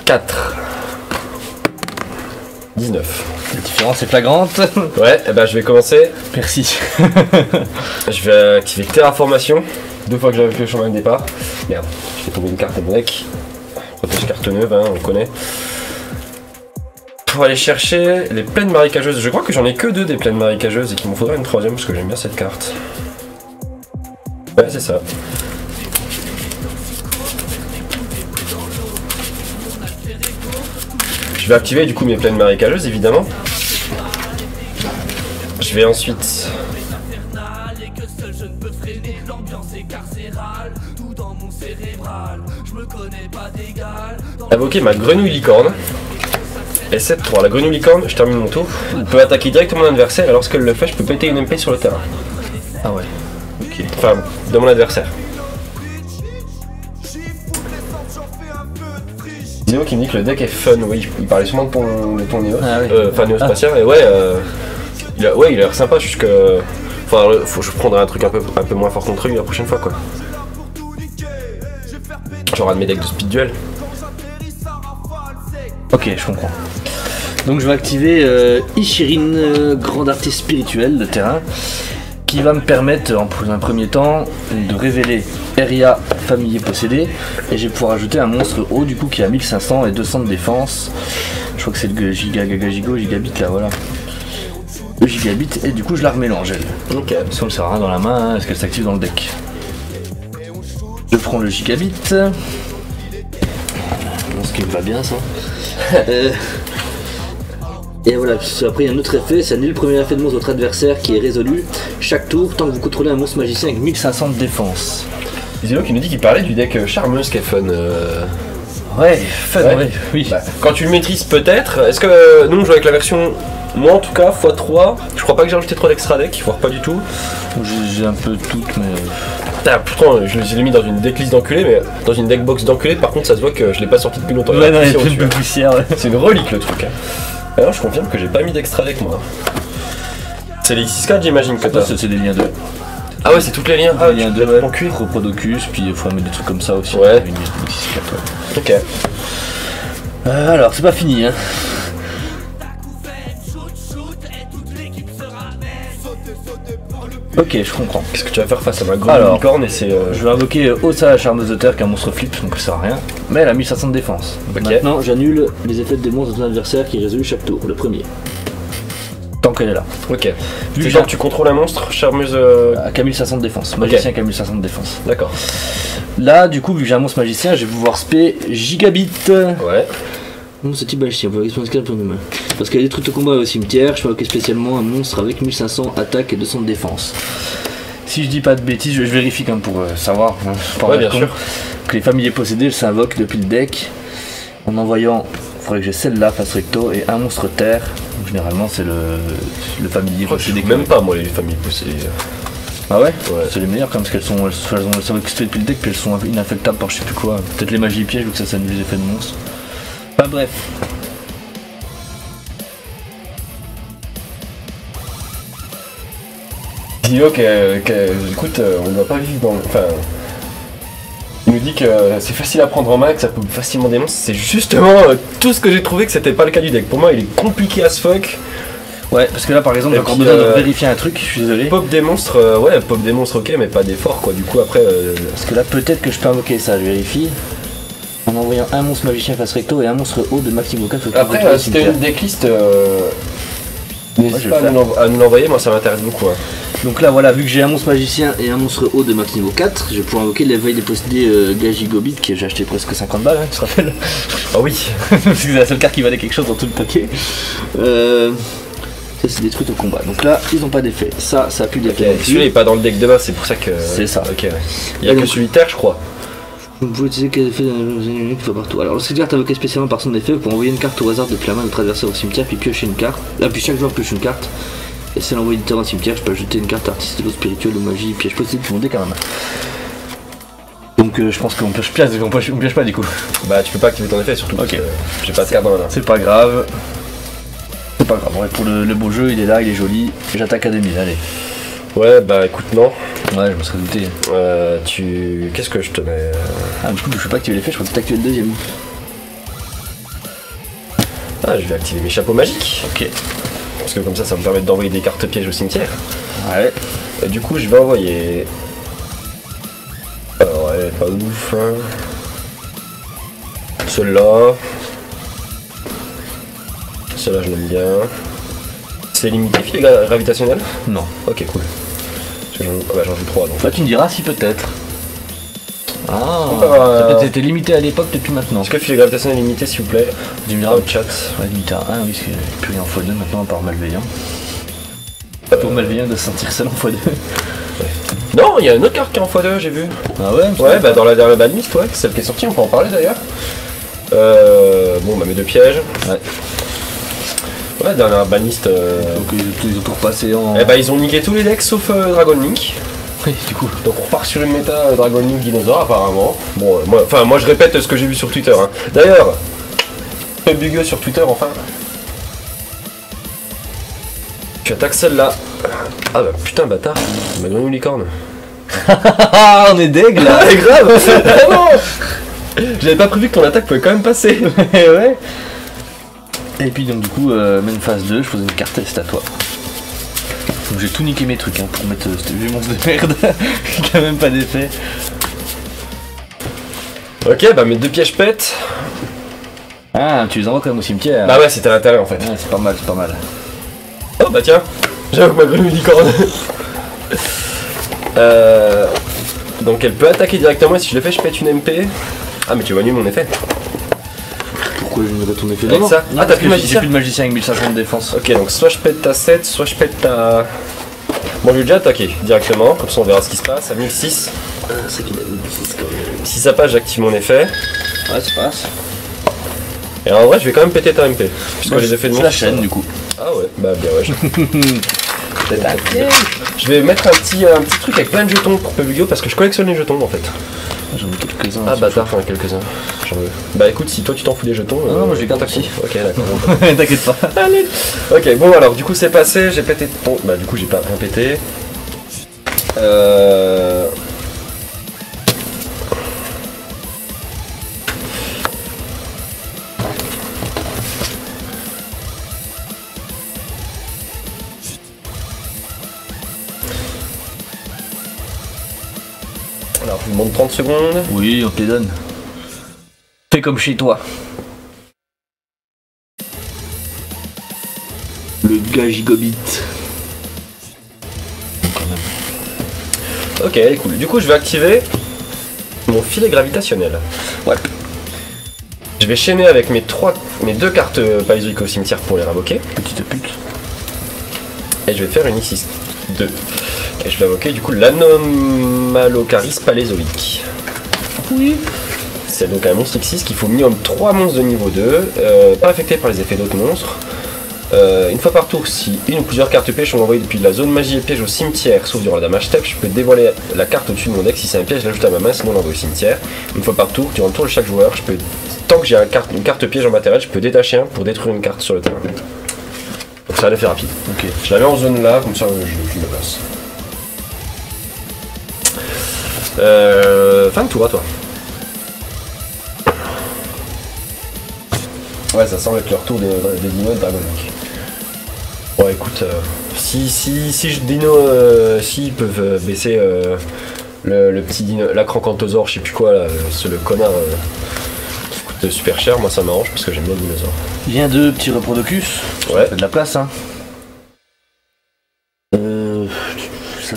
4. 19. La différence est flagrante. Ouais, et ben je vais commencer. Merci. Je vais activer Terraformation. 2 fois que j'avais fait le chemin de départ. Merde, je fais tomber une carte à mon deck. Protège carte neuve, hein, on connaît. Pour aller chercher les plaines marécageuses. Je crois que j'en ai que 2 des plaines marécageuses et qu'il m'en faudra une 3ème parce que j'aime bien cette carte. Ouais, c'est ça. Je vais activer du coup mes plaines marécageuses évidemment. Je vais ensuite invoquer ma grenouille licorne. Et 7-3. La grenouille licorne, je termine mon tour. Elle peut attaquer directement mon adversaire et lorsqu'elle le fait, je peux péter une MP sur le terrain. Ah ouais. Ok. Enfin, de mon adversaire. Néo qui me dit que le deck est fun, oui, il parlait sûrement de ton Néo, Ah oui. enfin Néo Spatien, et ouais, il a l'air sympa, juste que... Enfin, faut que je prendrai un truc un peu moins fort contre lui la prochaine fois, quoi. Genre un de mes decks de speed duel. Ok, je comprends. Donc je vais activer Ishirin, grande artiste spirituelle de terrain, qui va me permettre, en un premier temps, de révéler Eria, familier possédé, et je vais pouvoir ajouter un monstre haut du coup qui a 1500 et 200 de défense. Je crois que c'est le gigabit là, voilà. Le gigabit, et du coup je la remélange elle. Ok. Ça ne sert à rien dans la main, est-ce qu'elle s'active dans le deck? Je prends le gigabit. Bon, ce qui me va bien ça. Et voilà, après il y a un autre effet, ça annule le premier effet de monstre de votre adversaire qui est résolu chaque tour tant que vous contrôlez un monstre magicien avec 1500 de défense. Zélo qui nous dit qu'il parlait du deck charmeuse qui est fun. Ouais, fun, ouais. Oui. Bah, quand tu le maîtrises peut-être, est-ce que nous on joue avec la version, moi en tout cas, x3, je crois pas que j'ai rajouté trop d'extra deck, voire pas du tout. J'ai un peu toutes, mais... Putain, pourtant je l'ai mis dans une decklist d'enculé, mais dans une deckbox d'enculé, par contre ça se voit que je l'ai pas sorti depuis longtemps. Ouais, non, il y a plus de poussière, ouais. C'est une relique le truc. Hein. Alors je confirme que j'ai pas mis d'extra deck moi. C'est les X4 j'imagine que t'as. C'est des liens 2. Ah ouais, c'est toutes les liens. Ah, les liens 2, ouais. En cuir. Propodocus, puis il faut mettre des trucs comme ça aussi. Ouais. Une X4, ouais. Ok. Alors, c'est pas fini, hein. Ok, je comprends. Qu'est-ce que tu vas faire face à ma grande licorne et c'est... Je vais invoquer Ossa la charmeuse de terre qui est un monstre flip, donc ça sert à rien. Mais elle a 1500 de défense. Ok. Maintenant, j'annule les effets des monstres de ton adversaire qui est résolu chaque tour, le premier. Tant qu'elle est là. Ok. C'est genre tu contrôles un monstre, charmeuse... À 1500 de défense, magicien qui a 1500 de défense. D'accord. Là, du coup, vu que j'ai un monstre magicien, je vais pouvoir spé Gigabit. Ouais. Ce type magicien, vous pouvez exploser pour nous. Parce qu'il y a des trucs de combat au cimetière, je peux invoquer spécialement un monstre avec 1500 attaques et 200 de défense. Si je dis pas de bêtises, je vérifie quand même pour savoir. Hein, ouais, bien sûr. Que les familiers possédés, je s'invoque depuis le deck. En envoyant, il faudrait que j'ai celle-là face recto et un monstre terre. Donc, généralement, c'est le familier possédé. Même pas moi les familles possédées. Ah ouais, Ouais. C'est les meilleures quand même, parce qu'elles ont s'invoquer depuis le deck, puis elles sont inaffectables par je sais plus quoi. Peut-être les magies pièges, vu que ça annule les effets de monstres. Enfin bref. Dio écoute, on ne doit pas vivre dans... Enfin... Il nous dit que c'est facile à prendre en main, que ça peut facilement des monstres. C'est justement tout ce que j'ai trouvé que c'était pas le cas du deck. Pour moi, il est compliqué as fuck. Ouais, parce que là par exemple, j'ai encore besoin de vérifier un truc, je suis désolé. Pop des monstres, ouais, pop des monstres, ok, mais pas d'effort quoi. Du coup, après. Parce que là, peut-être que je peux invoquer ça, je vérifie. En envoyant un monstre magicien face recto et un monstre haut de maximum 4. Après, si t'as une decklist, n'hésite pas à nous l'envoyer, moi ça m'intéresse beaucoup. Hein. Donc là, voilà, vu que j'ai un monstre magicien et un monstre haut de max niveau 4, je vais pouvoir invoquer l'éveil des possédés Gagigobit que j'ai acheté presque 50 balles, hein, tu te rappelles? Ah oui. C'est la seule carte qui valait quelque chose dans tout le paquet. Ça, c'est des trucs au combat. Donc là, ils n'ont pas d'effet. Ça a plus d'effet. Okay. Celui-là est pas dans le deck de base, c'est pour ça que. C'est ça. Ok. Il y a que celui terre, je crois. Vous pouvez utiliser quel effet une fois partout. Alors, lorsque carte invoqué spécialement par son effet, vous pouvez envoyer une carte au hasard depuis la main de votre adversaire au cimetière, puis piocher une carte. Là, puis chaque joueur pioche une carte. Et si elle envoie du terrain au cimetière, je peux ajouter une carte artiste de l'eau spirituelle ou magie, piège possible pour mon deck quand même. Donc, je pense qu'on pioche pas du coup. Bah, tu peux pas activer ton effet surtout. Ok. J'ai pas de carte dans la main. C'est pas grave. C'est pas grave. Ouais, pour le beau jeu, il est là, il est joli. J'attaque à 2000, allez. Ouais, bah écoute, non. Ouais, je me serais douté. Qu'est-ce que je te mets Ah, du coup, je peux pas activer l'effet, je crois que t'activer le deuxième. Ah, je vais activer mes chapeaux magiques. Ok. Parce que comme ça me permet d'envoyer des cartes pièges au cimetière. Ouais. Et du coup, je vais envoyer... Alors, elle est pas ouf. Hein. Celle-là. Celle-là, je l'aime bien. C'est limité, filet gravitationnel? Non. Ok, cool. J'en joue 3 donc. Là, tu me diras si peut-être. Ah, Bah, ça a peut-être été limité à l'époque, peut-être plus maintenant. Est-ce que le filet gravitationnel est limité, s'il vous plaît? Tu me diras. Au chat. Ouais, limité à 1, oui, parce qu'il n'y a plus rien en x2 maintenant, à part malveillant. Pas pour malveillant de se sentir seul en x2. Non, il y a une autre carte qui est en x2, j'ai vu. Ah ouais? Ouais, bah dans la dernière banlist, ouais, celle qui est sortie, on peut en parler d'ailleurs. Bon, bah mes 2 pièges. Ouais. Ouais, dernière banlist. Donc ils ont tout repassé en. Eh bah ils ont niqué tous les decks sauf Dragon Link. Oui, du coup. Donc on repart sur une méta Dragon Link Dinosaur apparemment. Bon, moi je répète ce que j'ai vu sur Twitter. Hein. D'ailleurs, peu bugueux sur Twitter enfin. Tu attaques celle-là. Ah bah putain bâtard, ma grenouille licorne. Ah, on est deg là. Ah grave. Ah non. J'avais pas prévu que ton attaque pouvait quand même passer. Ouais. Et puis donc du coup, même phase 2, je faisais une carte test à toi. Donc j'ai tout niqué mes trucs hein, pour mettre ce vieux monstre de merde qui a même pas d'effet. Ok, bah mes 2 pièges pètent. Ah, tu les envoies quand même au cimetière. Bah ouais, c'était à l'intérieur en fait. Ouais, c'est pas mal, c'est pas mal. Oh bah tiens, j'avoue que ma grenouille licorne. Donc elle peut attaquer directement et si je le fais, je pète une MP. Ah mais tu vois mieux mon effet. Pourquoi je ne vais ton effet Avec ça. Ah t'as plus de magicien? J'ai plus de magicien avec 1500 de défense. Ok, donc soit je pète ta 7, soit je pète ta... Bon, je vais déjà attaquer directement, comme ça on verra ce qui se passe. À 1006. C'est qu'il a 1006 quand même. Si ça passe, j'active mon effet. Ouais, ça passe. Et en vrai, je vais quand même péter ta MP. Puisque les effets de C'est mon... la chaîne du coup. Ah ouais, bah bien ouais. Je vais mettre un petit truc avec plein de jetons pour Pubugio parce que je collectionne les jetons en fait. J'en ai quelques-uns. Ah bâtard, j'en ai quelques-uns. J'en veux. Bah écoute, si toi tu t'en fous des jetons. Non, moi je les garde taxi. aussi. Ok, d'accord. T'inquiète pas. Allez. Ok, bon alors du coup c'est passé, j'ai pété ton. Bah du coup j'ai pas rien pété. Alors je vous demande 30 secondes. Oui, on te les donne. Fais comme chez toi. Le gars gigobit. Ok, elle est cool. Du coup je vais activer mon filet gravitationnel. Ouais. Je vais chaîner avec mes 2 cartes palézoïques au cimetière pour les invoquer. Petite pute. Et je vais faire une X6 2. Et je vais invoquer du coup l'Anomalocaris palézoïque. Oui. C'est donc un monstre X6 qu'il faut minimum 3 monstres de niveau 2, pas affectés par les effets d'autres monstres. Une fois par tour, si une ou plusieurs cartes pièges sont envoyées depuis la zone magie et piège au cimetière, sauf durant le damage step, je peux dévoiler la carte au-dessus de mon deck. Si c'est un piège, je l'ajoute à ma main, sinon l'envoie au cimetière. Une fois par tour, durant le tour de chaque joueur, tant que j'ai une carte piège en matériel, je peux détacher un pour détruire une carte sur le terrain. Donc ça a l'effet rapide. Ok. Je la mets en zone là, comme ça je me place. Fin de tour à toi. Ouais, ça semble être le retour des dinos de Dragon Link. Bon, écoute, si je dino, s'ils peuvent baisser le petit dino, l'acrancantosaure, je sais plus quoi, là, c'est le connard qui coûte super cher, moi ça m'arrange parce que j'aime bien le dinosaure. Vient de petit Reproducus. Ouais. Ça fait de la place, hein. Ça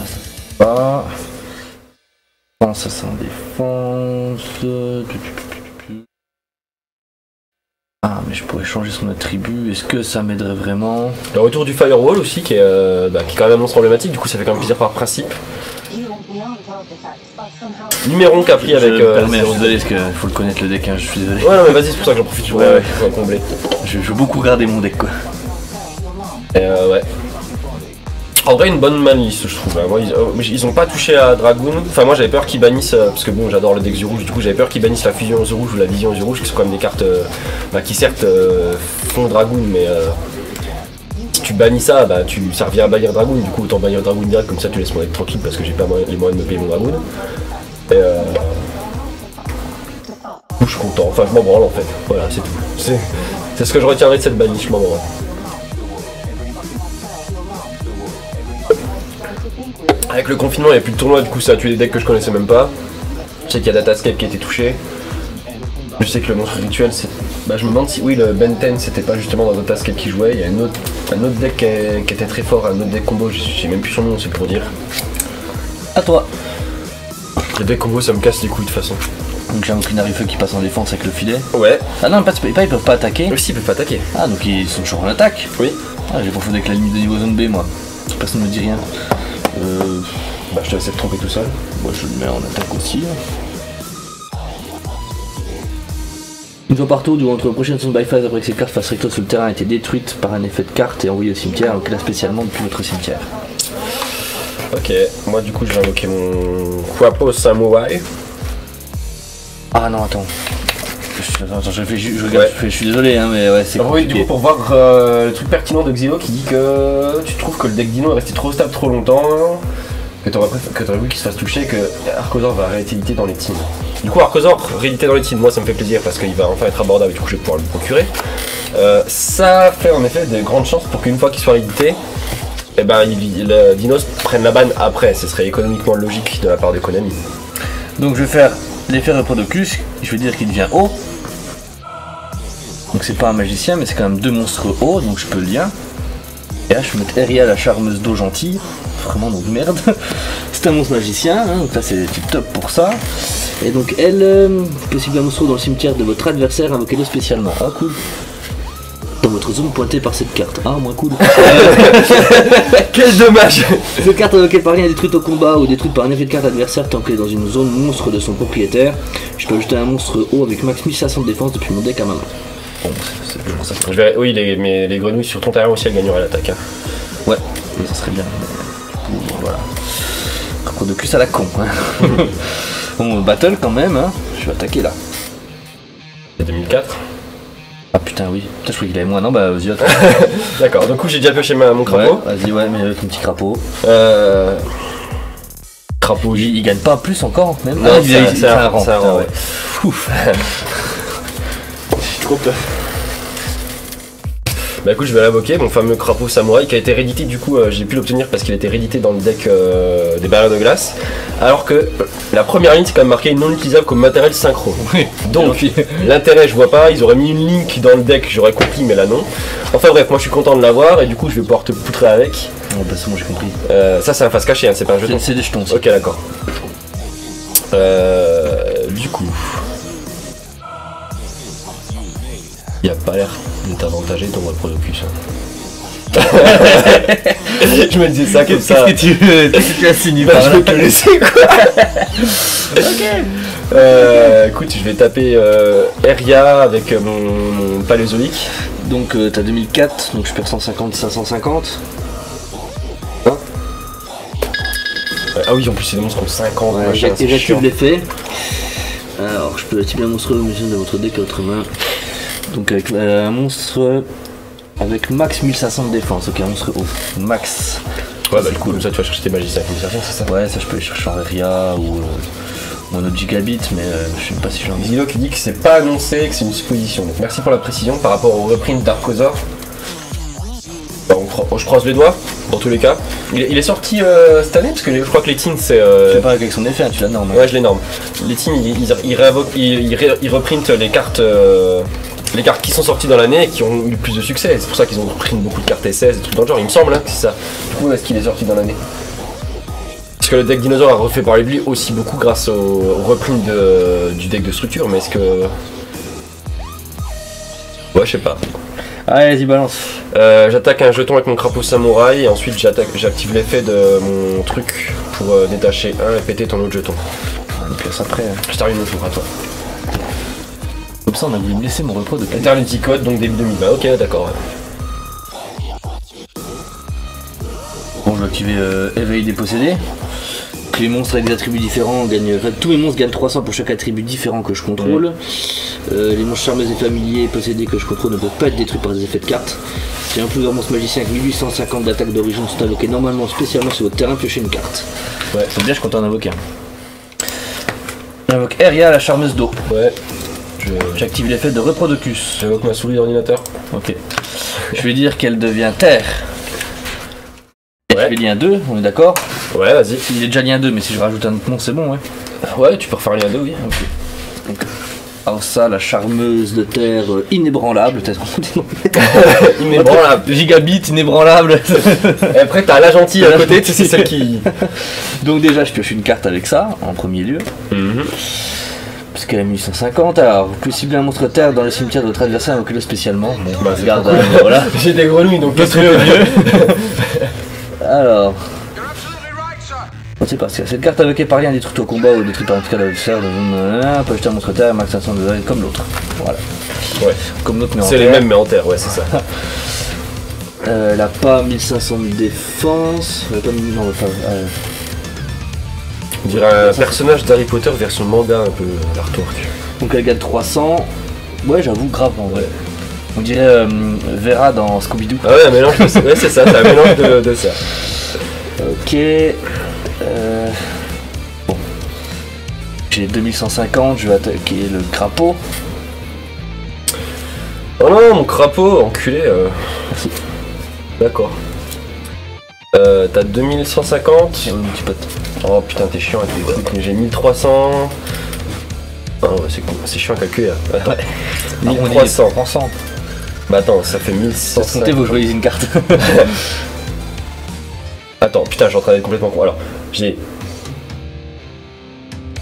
pas. Non, ça c'est en défense. Ah, mais je pourrais changer son attribut. Est-ce que ça m'aiderait vraiment? Le retour du Firewall aussi, qui est quand même un monstre emblématique, du coup ça fait quand même plaisir par principe. Numéron qu'a pris avec. Je me permets, je suis désolé, parce qu'il faut le connaître le deck, hein, je suis désolé. Ouais, non, mais vas-y, c'est pour ça que j'en profite pour combler. Je veux beaucoup garder mon deck, quoi. Et ouais. En vrai, une bonne manlist, je trouve. Hein. Moi, ils ont pas touché à Dragoon. Enfin, moi j'avais peur qu'ils bannissent, parce que bon, j'adore le deck The Rouge, du coup j'avais peur qu'ils bannissent la fusion The Rouge ou la vision The Rouge, qui sont quand même des cartes qui certes font Dragoon, mais si tu bannis ça, ça revient à bannir Dragoon, du coup autant bannir Dragoon direct, comme ça tu laisses mon deck tranquille parce que j'ai pas les moyens de me payer mon Dragoon. Et du coup, je suis content, enfin je m'en branle en fait, voilà, c'est tout. C'est ce que je retiendrai de cette banishment. Ouais. Avec le confinement, il n'y a plus de tournoi, du coup ça a tué des decks que je connaissais même pas. Je sais qu'il y a Datascape qui a été touché. Je sais que le monstre rituel, c'est. Bah, je me demande si oui, le Ben 10 c'était pas justement dans Datascape qui jouait. Il y a un autre deck qui était très fort, un autre deck combo, je sais même plus son nom, c'est pour dire. À toi. Les decks combo, ça me casse les couilles de toute façon. Donc j'ai un Clinari Feu qui passe en défense avec le filet. Ouais. Ah non, pas, ils peuvent pas attaquer. Aussi, ils peuvent pas attaquer. Ah, donc ils sont toujours en attaque. Oui. Ah, j'ai confondu avec la limite de niveau zone B, moi. Personne ne me dit rien. Bah, je te laisse te tromper tout seul. Moi, je le mets en attaque aussi. Une fois partout, durant votre prochaine zone by phase, après que cette carte fasse recto sur le terrain a été détruite par un effet de carte et envoyée au cimetière, donc là spécialement depuis votre cimetière. Ok, moi du coup je vais invoquer mon Quapo Samurai. Ah non, attends. Attends, je regarde, Ouais. je suis désolé, hein, mais ouais, c'est Alors oui, du compliqué. coup pour voir le truc pertinent de Xilo qui dit que tu trouves que le deck Dino est resté trop stable trop longtemps, que t'aurais voulu qu'il se fasse toucher, que Arcosor va rééditer dans les teams. Du coup Arcosor réédité dans les teams, moi ça me fait plaisir parce qu'il va enfin être abordable et du coup je vais pouvoir le procurer. Ça fait en effet de grandes chances pour qu'une fois qu'il soit réédité, eh ben, le Dinos prenne la banne après, ce serait économiquement logique de la part de Konami. Donc je vais faire l'effet Reproducus, je vais dire qu'il devient haut. Donc c'est pas un magicien, mais c'est quand même deux monstres hauts, donc je peux le lien. Et là je vais mettre Eria la charmeuse d'eau gentille. Vraiment donc merde. C'est un monstre magicien, hein, donc là c'est top pour ça. Et donc elle, possible un monstre dans le cimetière de votre adversaire, invoquez-le spécialement. Ah cool. Dans votre zone pointée par cette carte. Ah moins cool. Quel dommage. Cette carte invoquée par rien est détruite au combat ou détruite par un effet de carte adversaire tant qu'elle est dans une zone monstre de son propriétaire. Je peux ajouter un monstre haut avec max 1500 de défense depuis mon deck à ma main. Bon, c'est pour ça. Oui, mais les grenouilles sur ton terrain aussi elles gagneraient l'attaque. Hein. Ouais, mais ça serait bien. Voilà. Reproducus à la con. Hein. Bon, battle quand même, hein. Je vais attaquer là. C'est 2004. Ah putain, oui. Putain, je croyais qu'il avait moins. Non, bah vas-y, attends. D'accord, du coup j'ai déjà pioché mon crapaud. Ouais, vas-y, ouais, mais avec mon petit crapaud. Crapaud, Il gagne pas plus encore, même. Non, c'est un rang, ouais. Ouf. J'ai trop peur. Bah écoute, je vais l'invoquer, mon fameux crapaud samouraï qui a été réédité, du coup j'ai pu l'obtenir parce qu'il a été réédité dans le deck des barrières de glace. Alors que la première ligne c'est quand même marqué non utilisable comme matériel synchro. Oui. Donc l'intérêt je vois pas, ils auraient mis une link dans le deck, j'aurais compris mais là non. Enfin bref, moi je suis content de l'avoir et du coup je vais pouvoir te poutrer avec. Oh bah c'est bon, j'ai compris. Ça c'est un face caché, hein, c'est pas un jeton. C'est des jetons aussi. Ok d'accord. Du coup... Il a pas l'air de t'avantager ton Reproducus. Hein. Je me disais ça comme ça. Qu'est-ce que tu as signé Bah, par je là vais te laisser quoi. Ok. Écoute, je vais taper Eria avec mon paléozoïque. Donc t'as 2004, donc je perds 150, 550. Ah oui, en plus c'est des monstres comme 50. Ouais, machin, c'est j'active chiant. l'effet. Alors je peux activer un monstre de votre deck à votre main. Donc avec un monstre avec max 1500 de défense, ok, un monstre haut. Max. Ouais, bah du coup, comme ça tu vas chercher tes magiciens avec 1500, c'est ça. Ouais, ça je peux aller chercher en Eria ou un autre gigabit, mais je sais pas si j'en ai. Zilo qui dit que c'est pas annoncé, que c'est une supposition. Donc merci pour la précision par rapport au reprint d'Arcosor. Bah, je croise les doigts, dans tous les cas. Il est sorti cette année, parce que je crois que les teens c'est... Je sais pas avec son effet, hein, tu l'as norme. Ouais, je les norme. Les teens, ils reprintent les cartes qui sont sorties dans l'année et qui ont eu plus de succès. C'est pour ça qu'ils ont repris beaucoup de cartes SS et tout dans le genre, il me semble hein, que c'est ça. Du coup, est-ce qu'il est sorti dans l'année? Parce que le deck dinosaure a refait parler de lui aussi beaucoup grâce au reprint du deck de structure, mais est-ce que... Ouais, je sais pas. Allez, vas-y, balance. J'attaque un jeton avec mon crapaud samouraï et ensuite j'active l'effet de mon truc pour détacher un et péter ton autre jeton. Une pièce après. Je termine mon tour à toi. Comme ça, on a voulu me laisser mon repos de Eternity Code, donc début 2020, ok d'accord. Ouais. Bon, je vais activer Éveil des possédés. Que les monstres avec des attributs différents gagnent. Enfin, tous mes monstres gagnent 300 pour chaque attribut différent que je contrôle. Les monstres charmeux et familiers possédés que je contrôle ne peuvent pas être détruits par des effets de cartes. Si un plus grand monstre magicien avec 1850 d'attaque d'origine sont invoqués normalement spécialement sur votre terrain, piochez une carte. Ouais. C'est bien, je compte en invoquer un. J'invoque Eria, la charmeuse d'eau. Ouais. J'active l'effet de Reproducus. J'évoque ma souris d'ordinateur. Ok. Je vais dire qu'elle devient terre. Ouais. Je vais lien 2, on est d'accord? Ouais, vas-y. Il est déjà lien 2, mais si je rajoute un autre nom, c'est bon, ouais. Ouais, tu peux refaire lien 2, oui. Ok. Donc, alors ça, la charmeuse de terre inébranlable, peut-être on dit non. Inébranlable. Gigabit inébranlable. Et après, t'as la gentille à côté, tu sais, c'est celle qui. Donc déjà, je pioche une carte avec ça, en premier lieu. Parce qu'elle a 1850, alors vous pouvez cibler un monstre terre dans le cimetière de votre adversaire invoquez-le spécialement. Bon, Bah, c'est regarde, pas cool. voilà. J'ai des grenouilles, donc qu'est-ce que Alors. On sait pas, cette carte invoquée par rien détruite au combat ou détruite par un de l'adversaire, peut jeter un monstre terre, max 500 de comme l'autre. Voilà. Ouais. Comme l'autre, mais en C'est terre. les mêmes, mais en terre, ouais, c'est ça. Elle a pas 1500 de défense. Elle a pas, non, enfin, On dirait un personnage d'Harry Potter version manga, un peu, l'artwork. donc elle gagne 300. Ouais, j'avoue, grave en vrai. On dirait Vera dans Scooby-Doo. Ah ouais, un mélange de ça. Ouais, c'est ça, c'est un mélange de ça. Ok. Bon. J'ai 2150, je vais attaquer le crapaud. Oh non, mon crapaud, enculé. Merci. D'accord. T'as 2150. Et mon petit pote. Oh putain, t'es chiant avec les trucs, mais j'ai 1300. Ah ouais, c'est cool, c'est chiant à calculer. Attends. Ouais. 1300. 300. Bah attends, ça fait Sans 1100. compter, vous choisissez une carte. Attends, putain, je suis en train d'être complètement con. Alors, j'ai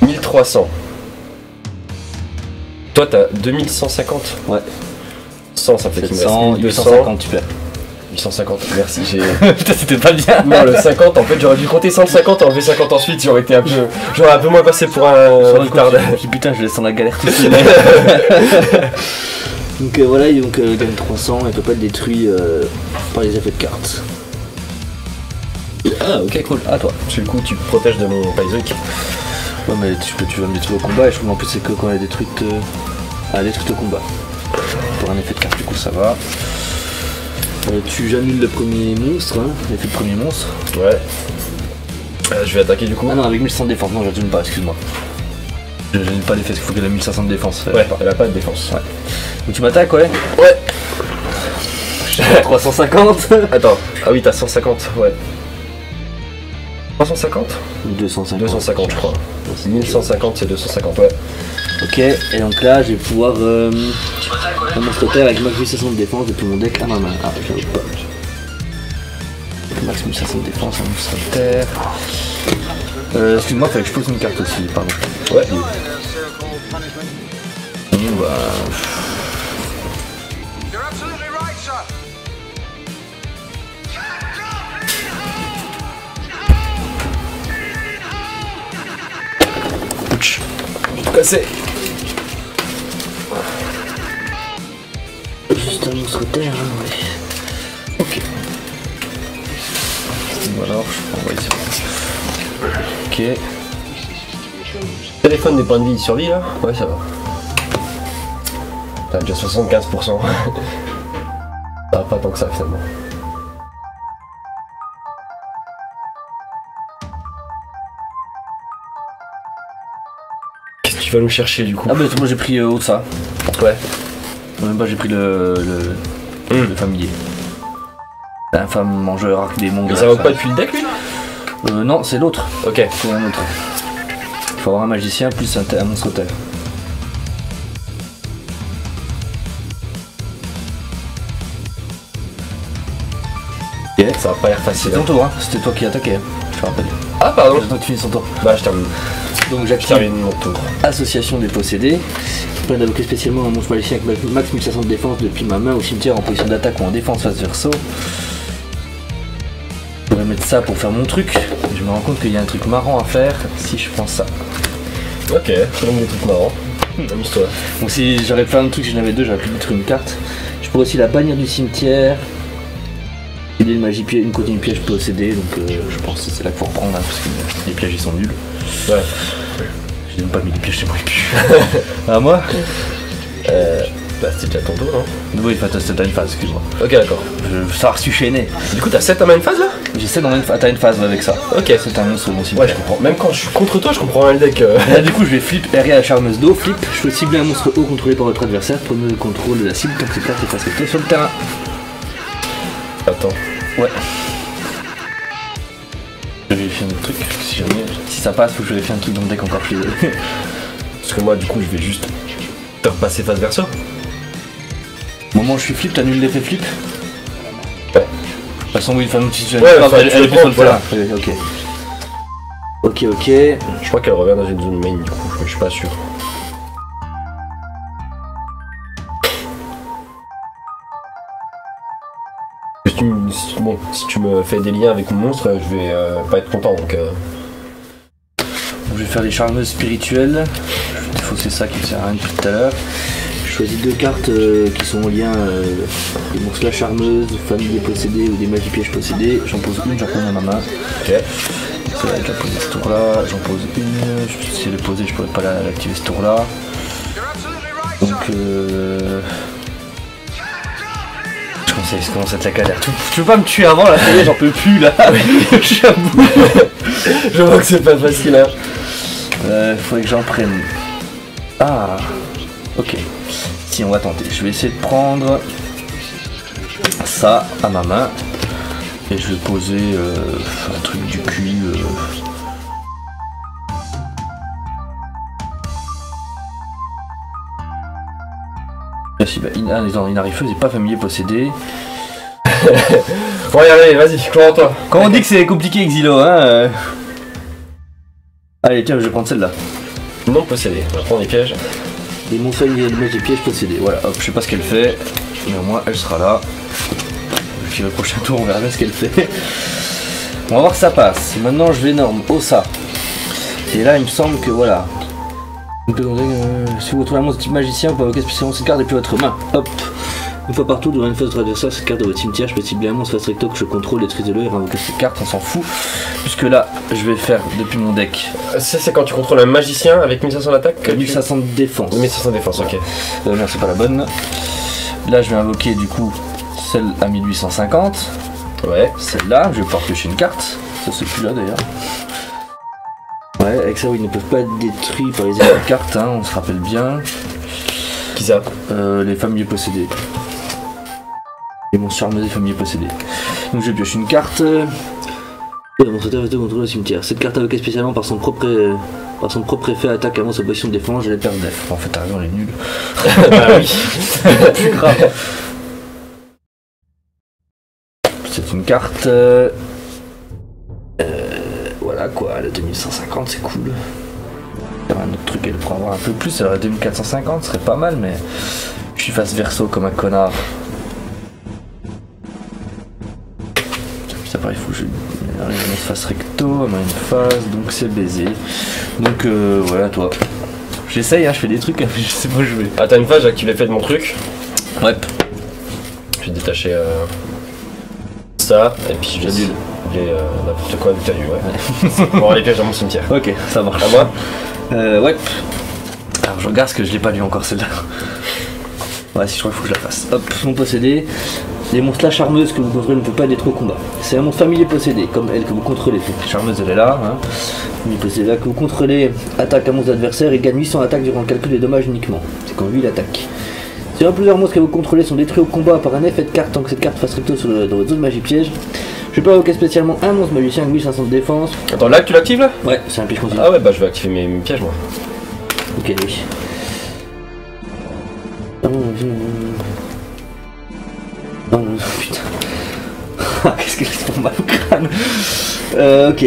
1300. Toi, t'as 2150. Ouais. 100, ça fait qu'il me reste 700, 1200. 850, super. 850, merci. J'ai. Putain, c'était pas bien. Non, le 50, en fait, j'aurais dû compter 150 et enlever 50 ensuite. J'aurais été un peu. J'aurais un peu moins passé pour un retard. Putain, je laisse dans la galère tout seul. Donc voilà, il gagne 300, elle peut pas être détruit par les effets de cartes. Ah, ok, cool. À toi. Parce que du coup, tu te protèges de mon paizoïque. Ouais, mais tu vas me détruire au combat et je trouve en plus c'est que quand elle est détruite, détruite au combat. Pour un effet de carte, du coup, ça va. J'annule le premier monstre, hein, l'effet de premier monstre. Ouais. Je vais attaquer du coup. Ah non, avec 1100 de défense, non, j'annule pas, excuse-moi. Je n'annule pas l'effet, il faut qu'elle ait 1500 de défense. Ouais, elle a pas de défense. Ouais. Donc tu m'attaques, ouais. Ouais. J'ai 350. Attends. Ah oui, t'as 150, ouais. 350 Ou 250. 250, je crois. 1150, c'est 250, ouais. Ok, et donc là, je vais pouvoir un monstre terre avec max 1500 de défense depuis mon deck à ma main. Ah, j'avoue pas. Max 1500 de défense, un monstre terre. Excuse-moi, fallait que je pose une carte aussi, pardon. Ouais. Bon, bah. You're absolutely right, sir. Ouch. J'ai tout cassé. Juste un monstre terre, hein, ouais. Ok. Bon alors, on va essayer. Ok. Téléphone des points de vie, il survit là? Ouais, ça va. T'as déjà 75%. Ah, pas tant que ça finalement. Qu'est-ce que tu vas nous chercher du coup? Ah bah moi j'ai pris haut de ça. Ouais. Même pas j'ai pris le familier. Un femme mangeur arc démon. Mais ça va pas depuis le deck lui? Non, c'est l'autre. Ok. C'est un autre. Il faut avoir un magicien plus un monstre terre. Ok, ça va pas l'air facile. C'est ton tour, hein. C'était toi qui attaquais, hein. Je te rappelle. Ah pardon. C'est toi qui finis son tour. Bah je termine. Donc Je j'active termine mon tour. Association des possédés. Je peux d'invoquer spécialement un monstre magicien avec max 1500 de défense depuis ma main au cimetière en position d'attaque ou en défense face verso. Je pourrais mettre ça pour faire mon truc. Je me rends compte qu'il y a un truc marrant à faire si je prends ça. Ok, c'est donc des trucs marrants. Amuse-toi. Donc si j'avais plein de trucs, si j'en avais deux, j'aurais pu détruire une carte. Je pourrais aussi la bannir du cimetière. Aider une magie piège, une continue piège possédée, donc je pense que c'est là qu'il faut reprendre, hein, parce que les pièges ils sont nuls. Ouais. J'ai même pas mis les pièges chez moi. À moi Bah c'était déjà ton tour, non? Oui, enfin t'as une phase, excuse-moi. Ok, d'accord. Je veux savoir si je suis chaîné. Du coup, t'as 7 à main phase là? J'essaie dans une phase, t'as une phase avec ça. Ok. C'est un monstre bon Ouais, cimetière. je comprends. Même quand je suis contre toi, je comprends rien le deck. Et là, du coup, je vais flip Area la charmeuse d'eau, flip, je peux cibler un monstre haut contrôlé par votre adversaire, prenez le contrôle de la cible tant que cette carte est respectée sur le terrain. Attends. Ouais. Je vais vérifier un autre truc, si jamais. Si ça passe, faut que je vérifie un truc dans le deck encore plus. Parce que moi, du coup, je vais juste te repasser phase verso. Au moment où je suis flip, t'annules l'effet flip. Ouais. De toute façon, oui, enfin, si tu Ouais, enfin, elle tu est le plus sur le prends, terrain. Oui, ok. Ok, ok. Je crois qu'elle revient dans une zone main, du coup, mais je suis pas sûr. Si tu me fais des liens avec mon monstre, je vais pas être content, donc... Je vais faire les charmeuses spirituelles. Je vais défausser ça qui ne sert à rien depuis tout à l'heure. Je choisis deux cartes qui sont en lien. Des monstres la charmeuse, familier possédé ou des magies pièges possédés. J'en pose une, j'en pose dans ma main. Ok. C'est là que j'ai posé ce tour là. J'en pose une. Je vais essayer de poser, je pourrais pas l'activer ce tour là. You're absolutely right, Donc sir. je commence à être la galère. Tu veux pas me tuer avant là, ça y est, j'en peux plus là. Je suis à bout. Je vois que c'est pas facile, hein. Faudrait que j'en prenne. Ah, ok. Si, on va tenter. Je vais essayer de prendre ça à ma main. Et je vais poser un truc du cul. Ah, si, bah, inarifeuse et pas familier possédé. Bon, allez, vas-y, crois en toi. Quand on dit que c'est compliqué, Exilo, hein. Allez, tiens, je vais prendre celle-là. Non possédé, on va prendre les pièges. Et mon familier de magies pièges possédés. Voilà, hop, je sais pas ce qu'elle fait, mais au moins elle sera là. Et puis le prochain tour, on verra bien ce qu'elle fait. On va voir si ça passe. Maintenant, je vais norme Ossa. Et là, il me semble que voilà. Si vous retrouvez un monstre type magicien, vous pouvez invoquer spécialement cette carte depuis votre main. Hop. Une fois par tour, durant une phase de votre adversaire, cette carte de votre cimetière, je peux cibler un monstre face recto que je contrôle, détruisez-le et réinvoquer cette carte, on s'en fout. Puisque là, je vais faire depuis mon deck Ça, c'est quand tu contrôles un magicien avec 1500 d'attaque que 1500 de défense. 1500 défense, ok. Non, c'est pas la bonne. Là, je vais invoquer du coup celle à 1850. Ouais. Celle-là, je vais pouvoir piocher une carte. Ça, c'est plus là d'ailleurs. Ouais, avec ça, oui, ils ne peuvent pas être détruits par les effets de cartes, hein, on se rappelle bien. Qui ça? Les familiers possédés. Les monstres charmés des familiers possédés. Donc, je pioche une carte. Le monstre contrôle le cimetière. Cette carte invoquée spécialement par son propre effet attaque avant sa position de défense, je l'ai perdu def. En fait, t'as raison, elle est nulle. Bah oui. Plus grave. C'est une carte. Voilà quoi, elle a 2150, c'est cool. Il y a un autre truc, elle pourrait avoir un peu plus, elle aurait 2450, ce serait pas mal, mais je suis face verso comme un connard. Ça pareil, il faut que je fasse recto, elle m'a une phase, donc c'est baisé. Donc voilà, toi. J'essaye, hein, je fais des trucs, mais je sais pas jouer. Ah, t'as une phase, j'active l'effet de mon truc. Ouais. Je vais détacher ça, et puis je vais n'importe quoi de taille, ouais. Bon, les pièges dans mon cimetière. Ok, ça marche. À moi? Ouais. Alors je regarde ce que je l'ai pas lu encore celle-là. Ouais, si je crois qu'il faut que je la fasse. Hop, mon possédé. Les monstres la charmeuse que vous contrôlez ne peuvent pas être au combat. C'est un monstre familier possédé, comme elle que vous contrôlez. La charmeuse elle est là, hein. Familier possédé là que vous contrôlez, attaque un monstre adversaire et gagne 800 attaques durant le calcul des dommages uniquement. C'est quand lui il attaque. Si un plusieurs monstres que vous contrôlez sont détruits au combat par un effet de carte tant que cette carte fasse recto dans votre zone magie piège, je peux invoquer spécialement un monstre magicien avec 1500 de défense. Attends, là que tu l'actives là? Ouais, c'est un piège continu. Ah ouais, bah je vais activer mes pièges moi. Ok, oui. Oh putain. Qu'est-ce que je fais mal au crâne. Ok.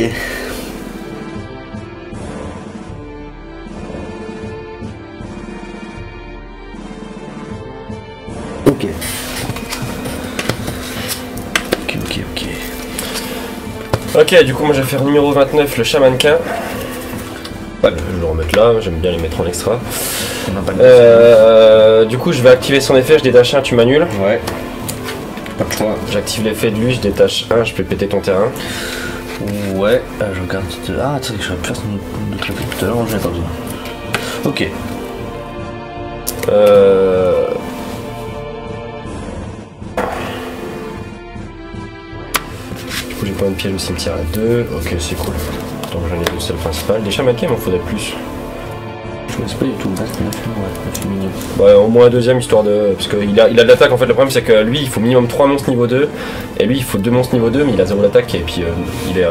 Ok. Ok, du coup moi je vais faire numéro 29, le chamanquin. Ouais, je vais le remettre là, j'aime bien les mettre en extra. Du coup je vais activer son effet, je détache un, tu m'annules. Ouais. Pas de choix. J'active l'effet de lui, je détache un, je peux péter ton terrain. Ouais, je regarde. Ah, tu sais que j'aurais pu faire son autre effet tout à l'heure, j'ai attendu. Ok. points de piège au cimetière à 2. Ok, c'est cool. Donc j'en ai 2 celles principales. Des chamanquins, il m'en faudrait plus. Je connais pas du tout, là c'est mignon. Ouais, au moins un deuxième histoire de. Parce qu'il a de l'attaque en fait. Le problème c'est que lui il faut minimum 3 monstres niveau 2. Et lui il faut 2 monstres niveau 2, mais il a 0 d'attaque. Et puis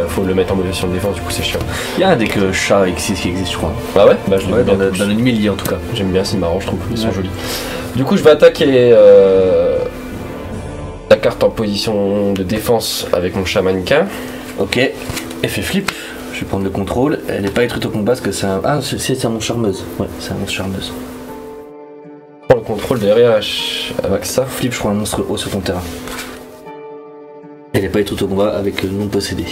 faut le mettre en position de défense, du coup c'est chiant. Il y a un deck chat X6 qui existe, je crois. Ah ouais? Bah je l'ai Ouais, bien dans le milieu en tout cas. J'aime bien, c'est marrant, je trouve. Ils sont Ouais. jolis. Du coup je vais attaquer la carte en position de défense avec mon chamanquin. Ok, effet flip. Je vais prendre le contrôle. Elle n'est pas détruite au combat parce que c'est un. Ah, c'est un monstre charmeuse. Ouais, c'est un monstre charmeuse. Je prends le contrôle de RH avec ça. Flip, je prends un monstre haut sur ton terrain. Elle n'est pas détruite au combat avec le non possédé.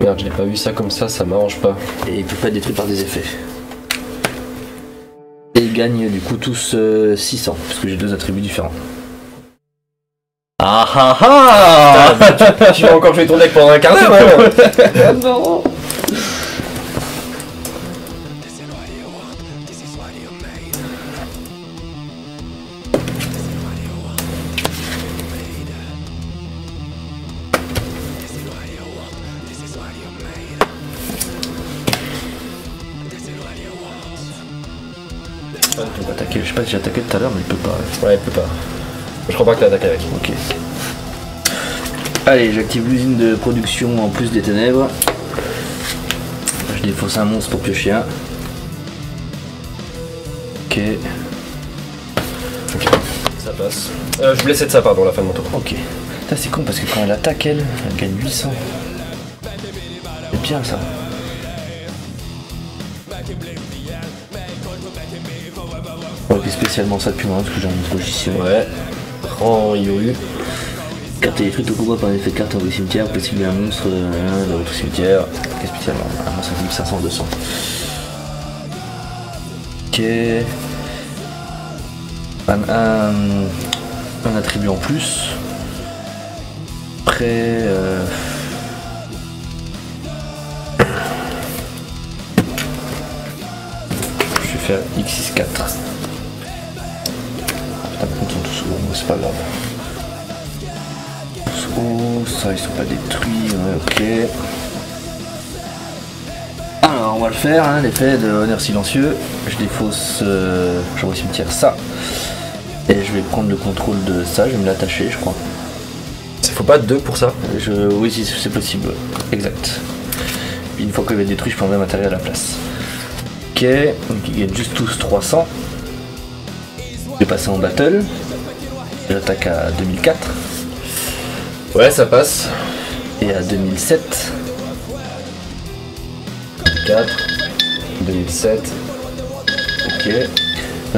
Merde, je l'ai pas vu ça comme ça m'arrange pas. Et il peut pas être détruit par des effets. Et ils gagnent du coup tous 600, parce que j'ai 2 attributs différents. Ah ah ah Tu vas encore jouer ton deck pendant un quart d'heure, hein. Non. On va attaquer, je sais pas si j'ai attaqué tout à l'heure, mais il peut pas. Ouais, il peut pas. Je crois pas que t'as attaqué avec. Ok. Allez, j'active l'usine de production en plus des ténèbres. Je défausse un monstre pour piocher un. Ok. Ça passe. Je vous laisse être ça, pardon, la fin de mon tour. Ok. Ça c'est con parce que quand elle attaque elle gagne 800. C'est bien ça. On va spécialement ça depuis loin parce que j'ai un autre logiciel. Ouais. Rang Yoru. Carte électrique au combat par un effet de carte au cimetière, possible un monstre dans votre cimetière. Et spécialement, un monstre à 1500, 200. Ok. Un attribut en plus. Après. Je vais faire X64. Putain, par contre, ils sont tous hauts, mais c'est pas grave. Oh, ça ils sont pas détruits, ouais, ok. Alors on va le faire, hein, l'effet de honneur silencieux. Je défausse, j'envoie au cimetière ça. Et je vais prendre le contrôle de ça, je vais me l'attacher je crois. Faut pas 2 pour ça. Oui si c'est possible, exact. Une fois qu'elle va être détruite, je prendrai le matériel à la place. Ok, donc ils gagnent juste tous 300. Je vais passer en battle. J'attaque à 2004. Ouais, ça passe. Et à 2007. 4, 2007. Ok.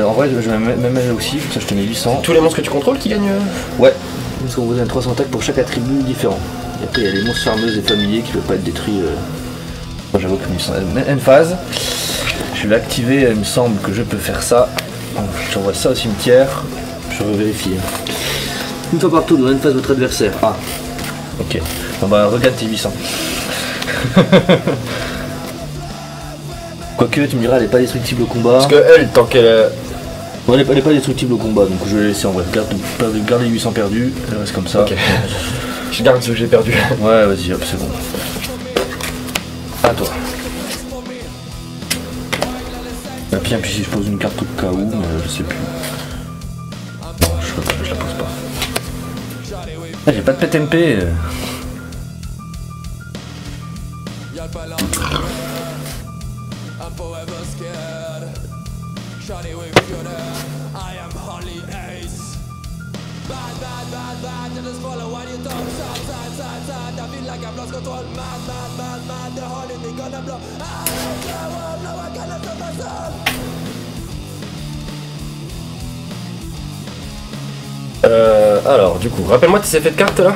En vrai, je vais même elle aussi, comme ça je te mets 800. Tous les monstres que tu contrôles qui gagnent. Ouais. Parce qu'on vous donne 300 attaques pour chaque attribut différent. Et après, il y a les monstres charmeuses et familiers qui ne peuvent pas être détruits. Moi, j'avoue que 800. End phase. Je vais activer, il me semble que je peux faire ça. Donc, j'envoie ça au cimetière. Je vais vérifier. Une fois par tour, dans end phase votre adversaire. Ah. Ok. Bon bah, regarde tes 800. Quoique, tu me diras, elle n'est pas destructible au combat. Parce que elle, tant qu'elle. Bon, elle n'est pas destructible au combat, donc je vais la laisser en vrai. Garde les 800 perdus, elle reste comme ça. Ok. Je garde ce que j'ai perdu. Ouais, vas-y, hop, c'est bon. À toi. Et puis si je pose une carte au cas où, mais je sais plus. Non, je la pose pas. Ah, j'ai pas de PTMP. Alors, du coup, rappelle-moi tes effets de carte là.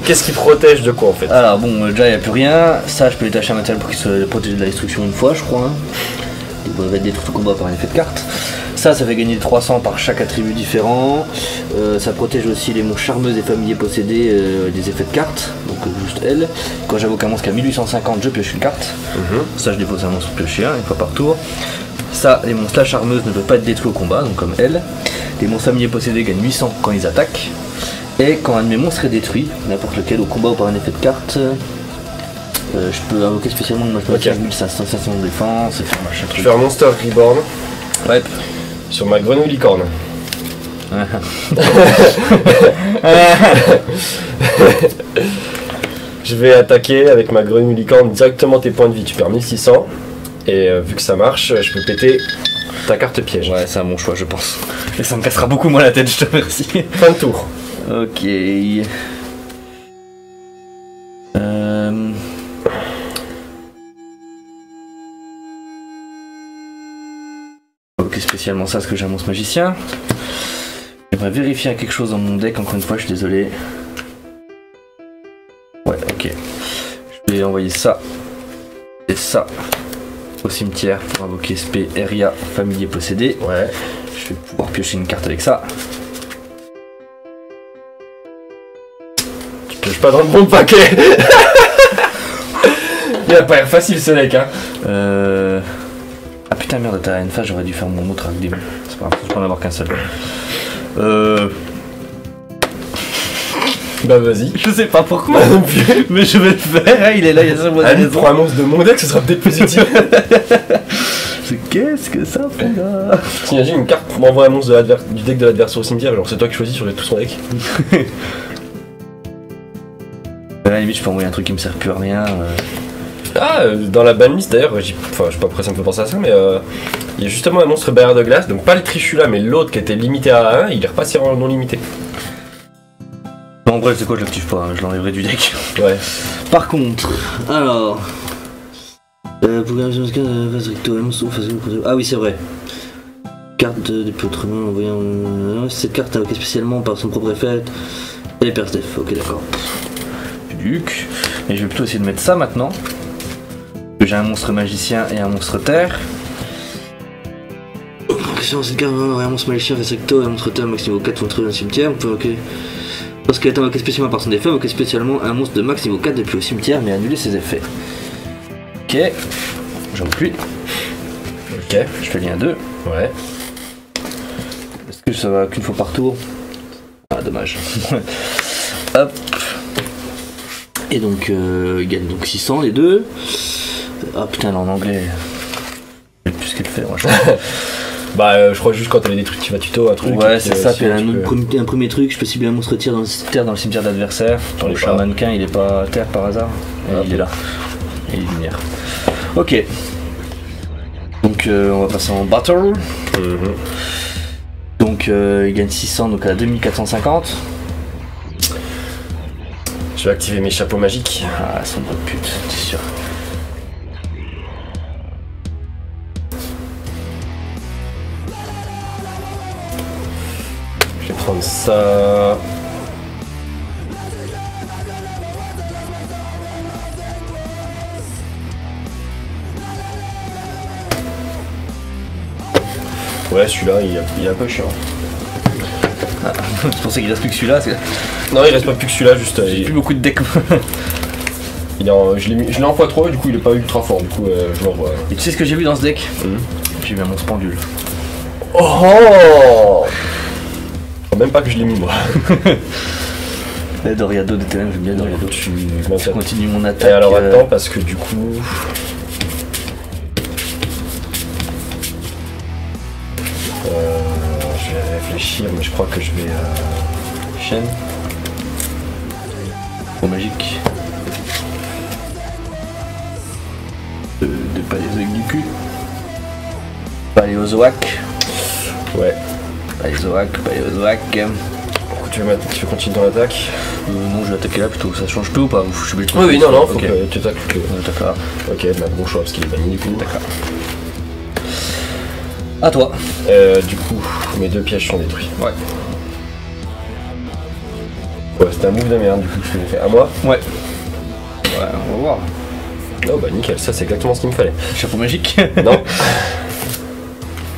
Qu'est-ce qui protège de quoi en fait? Alors bon, déjà il n'y a plus rien. Ça, je peux détacher un matériel pour qu'il soit protégé de la destruction une fois, je crois. Hein. Il va être détruit au combat par un effet de carte. Ça fait gagner 300 par chaque attribut différent. Ça protège aussi les monstres charmeuses et familiers possédés des effets de carte. Donc juste elle. Quand j'invoque un monstre qui a 1850, je pioche une carte. Ça, je dépose un monstre pioché un, une fois par tour. Ça, les monstres là charmeuses ne peuvent pas être détruits au combat, donc comme elle. Les monstres familiers possédés gagnent 800 quand ils attaquent. Et quand un de mes monstres est détruit, n'importe lequel, au combat ou par un effet de carte, je peux invoquer spécialement une mathématique Ok. 1500 de défense et faire machin Je truc. vais faire Monster Reborn Ouais. sur ma grenouille licorne. Je vais attaquer avec ma grenouille licorne directement tes points de vie. Tu perds 1600. Et vu que ça marche, je peux péter ta carte piège. Ouais, c'est un bon choix, je pense. Et ça me cassera beaucoup moins la tête, je te remercie. Fin de tour. Ok. Ok, spécialement ça, parce que j'ai un monstre magicien. J'aimerais vérifier quelque chose dans mon deck, encore une fois, je suis désolé. Ouais, ok. Je vais envoyer ça et ça au cimetière pour invoquer SP Eria, familier possédé. Ouais. Je vais pouvoir piocher une carte avec ça. Tu pioches pas dans le bon paquet. Il a pas l'air facile ce deck, hein. Ah putain merde, t'as une phase, j'aurais dû faire mon autre démon. C'est pas grave, je peux en avoir qu'un seul. Bah vas-y. Je sais pas pourquoi, Moi non plus. mais je vais le faire, il est là, il y a ça moi Allez, pour un monstre de mon deck, ce sera peut-être plus utile. Qu'est-ce que ça fait là? T'imagines une carte pour m'envoyer un monstre du deck de l'adversaire au cimetière, genre c'est toi qui choisis sur tout son deck. À la limite, je peux envoyer un truc qui me sert plus à rien. Ah, dans la banlist d'ailleurs, enfin je sais pas pourquoi ça me fait penser à ça, mais il y a justement un monstre barrière de glace, donc pas le Trichula, mais l'autre qui était limité à 1, il est repassé en non limité. Non, en vrai, c'est quoi, je l'active pas, hein, je l'enlèverai du deck. Ouais. Par contre, alors. Ah oui, c'est vrai. Carte de autrement envoyant. Cette carte invoquée spécialement par son propre effet. Et Père Steph, ok, d'accord. Duc. Et je vais plutôt essayer de mettre ça maintenant. J'ai un monstre magicien et un monstre terre. Sur cette carte, un monstre magicien fait recto et un monstre terre max niveau 4 contre un cimetière. On peut invoquer. Lorsqu'elle est invoquée spécialement par son effet, invoquer spécialement un monstre de max niveau 4 depuis le cimetière, mais annuler ses effets. Ok. J'en plus. Ok. Je fais lien 2. Ouais. Est-ce que ça va qu'une fois par tour? Ah, dommage. Hop. Et donc, il gagne donc 600 les deux. Ah putain, là en anglais. Je sais plus ce qu'elle fait, moi je crois. Bah je crois juste quand elle est détruite, tu vas tuto un truc. Ouais, et c'est puis, ça. sinon, Puis un premier truc, je peux cibler un monstre terre dans le cimetière d'adversaire. J'en ai Le pas. chat mannequin, il est pas terre par hasard. Et Ah, il est là. Et il est lumière. Ok. Donc, on va passer en battle. Mhm. Donc, il gagne 600, donc à 2450. Je vais activer mes chapeaux magiques. Ah, sombre pute, t'es sûr. Je vais prendre ça. Ouais, celui-là, il est un peu chiant. C'est pour ça qu'il reste plus que celui-là. Non, il reste pas plus que celui-là, juste. J'ai plus beaucoup de decks. Je l'ai en x3 et du coup, il est pas ultra fort. Du coup, je l'envoie. Et tu sais ce que j'ai vu dans ce deck? Mhm. J'ai vu un monstre pendule. Oh! Même pas que je l'ai mis moi. Doriado de TLM, j'aime bien Doriado. Je continue mon attaque. Et alors attends, parce que du coup. Je vais réfléchir, mais je crois que je vais. Chaîne. Au magique. De Paléozoïque du cul. Paléozoaque. Ouais. Paléozoaque. Tu veux continuer dans l'attaque? Non, je vais attaquer là plutôt. Ça change peu ou pas? Je suis obligé de Oui, non, faut Ok. que tu attaques. D'accord. Ok, bah, bon choix parce qu'il est banni du coup. D'accord. À toi. Du coup, mes deux pièges sont détruits. Ouais. Ouais, c'était un move de merde du coup que je l'ai fait à moi. Ouais. Ouais, on va voir. Oh bah nickel, ça c'est exactement ce qu'il me fallait. Chapeau magique. Non.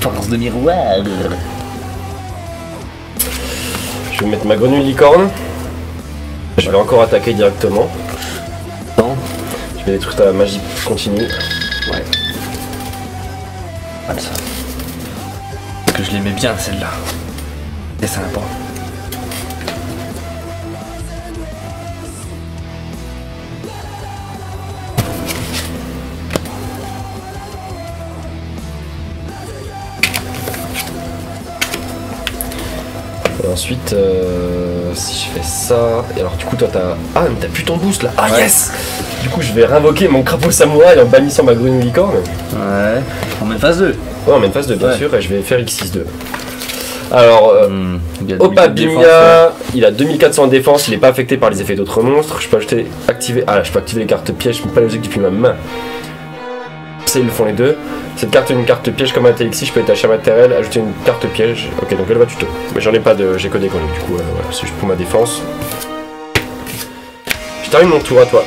Force de miroir. Je vais mettre ma grenouille licorne. Je vais encore attaquer directement. Non. Je vais détruire ta magie continue. Ouais. Comme ça. Parce que je l'aimais bien celle-là. Et c'est un point. Et ensuite, si je fais ça, et alors du coup toi t'as... Ah mais t'as plus ton boost là. Ah Ouais. yes. Du coup je vais réinvoquer mon crapaud samouraï en bannissant ma grenouille licorne. Ouais. On met phase 2. Ouais, on met une phase 2 bien Ouais. sûr, et je vais faire X6-2. Alors, Il y a Opa 2000 de défense, Bimia, il a 2400 en défense, il est pas affecté par les effets d'autres monstres. Je peux activer les cartes pièges, mais pas les musique depuis ma main. Ça, ils le font les deux. Cette carte est une carte piège comme un Telexi, je peux détacher un matériel, ajouter une carte piège. Ok, donc elle va tuto. Mais j'en ai pas de. J'ai que des grenouilles, du coup, voilà, c'est juste pour ma défense. Je termine mon tour à toi.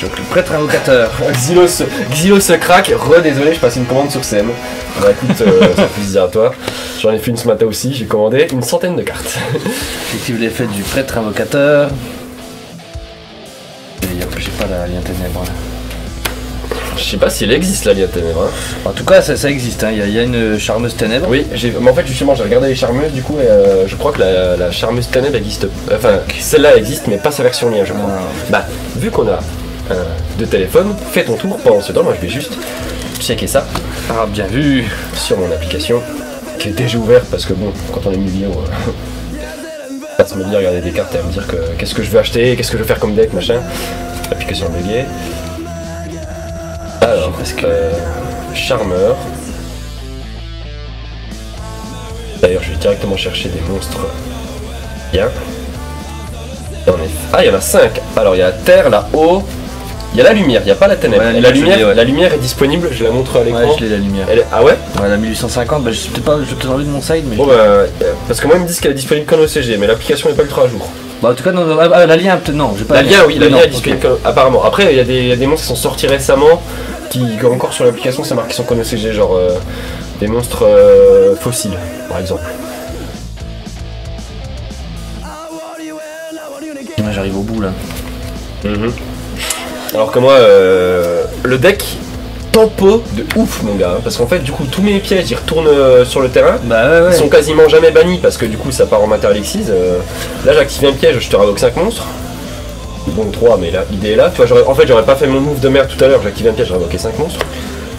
Donc le prêtre invocateur. Xylos se craque, désolé, je passe une commande sur scène. Bah écoute, ça fait plaisir à toi. J'en ai fait une ce matin aussi, j'ai commandé une centaine de cartes. J'active l'effet du prêtre invocateur. Et j'ai pas la lien ténèbres. Je sais pas si elle existe la Liane Ténèbres. Hein. En tout cas, ça existe, hein. Il y a une charmeuse ténèbre. Oui, mais en fait justement j'ai regardé les charmeuses du coup et je crois que la charmeuse ténèbre existe. Enfin, celle-là existe mais pas sa version lien je crois. Ah. Bah, vu qu'on a deux téléphones, fais ton tour pendant ce temps, moi je vais juste checker ça Ah, bien vu. sur mon application qui est déjà ouverte parce que bon, quand on est milieu, pas se me dire regarder des cartes et à me dire que qu'est-ce que je veux acheter, qu'est-ce que je veux faire comme deck, machin. L'application est buggée. Alors, charmeur. D'ailleurs, je vais directement chercher des monstres. Bien. Ah, il y en a 5. Alors, il y a la terre, la eau. Il y a la lumière, il n'y a pas la ténèbre. Ouais, Et la lumière, je l'ai, ouais. la lumière est disponible, je la montre à l'écran. Ouais, je l'ai la lumière. Ah ouais. Ouais, la 1850, bah je sais peut-être pas, je te envie de mon side, mais. Bon bah, parce que moi ils me disent qu'elle est disponible qu'en OCG, mais l'application n'est pas ultra à jour. Bah en tout cas, non, la lien, peut-être non, j'ai pas. La lien, oui, la Non, lien est ok. disponible apparemment. Après, il y a des monstres qui sont sortis récemment, qui encore sur l'application, c'est marqué qu'ils sont qu'en OCG, genre des monstres fossiles, par exemple. Ouais, j'arrive au bout là. Alors que moi, le deck tempo de ouf, mon gars, hein, parce qu'en fait, du coup, tous mes pièges ils retournent sur le terrain. Bah ouais. Ils sont quasiment jamais bannis parce que du coup ça part en matériel X6. Là j'ai activé un piège, je te révoque 5 monstres. Bon 3 mais là l'idée est là. Tu vois, en fait j'aurais pas fait mon move de merde tout à l'heure, j'ai activé un piège, j'ai révoqué 5 monstres.